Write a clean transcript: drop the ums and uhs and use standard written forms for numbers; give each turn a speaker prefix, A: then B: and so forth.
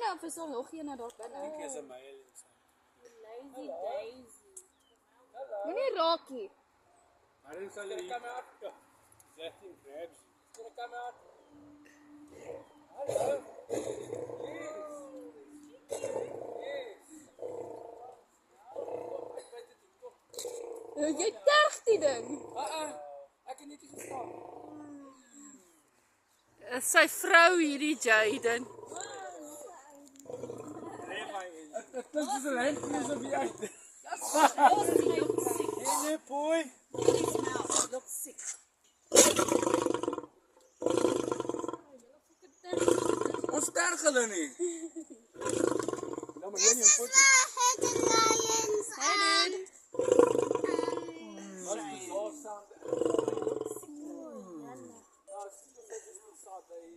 A: daar vir so nog een daar binne.
B: Ek is 'n male.
C: Lazy Daisy.
A: Moenie raak nie.
B: Waarin sal jy kom uit? 16 crabs. Jy kom uit. Hallo.
A: Jy terg die ding.
B: Ek het net nie gestaan.
C: Is sy vrou hierdie Jaden?
B: Dit klink soos 'n lynvlees op die uit. Nee, boy. Ons sterg hulle nie. Nou maar jy nie 'n foto.
A: Hey dude.
B: Wat is die sound?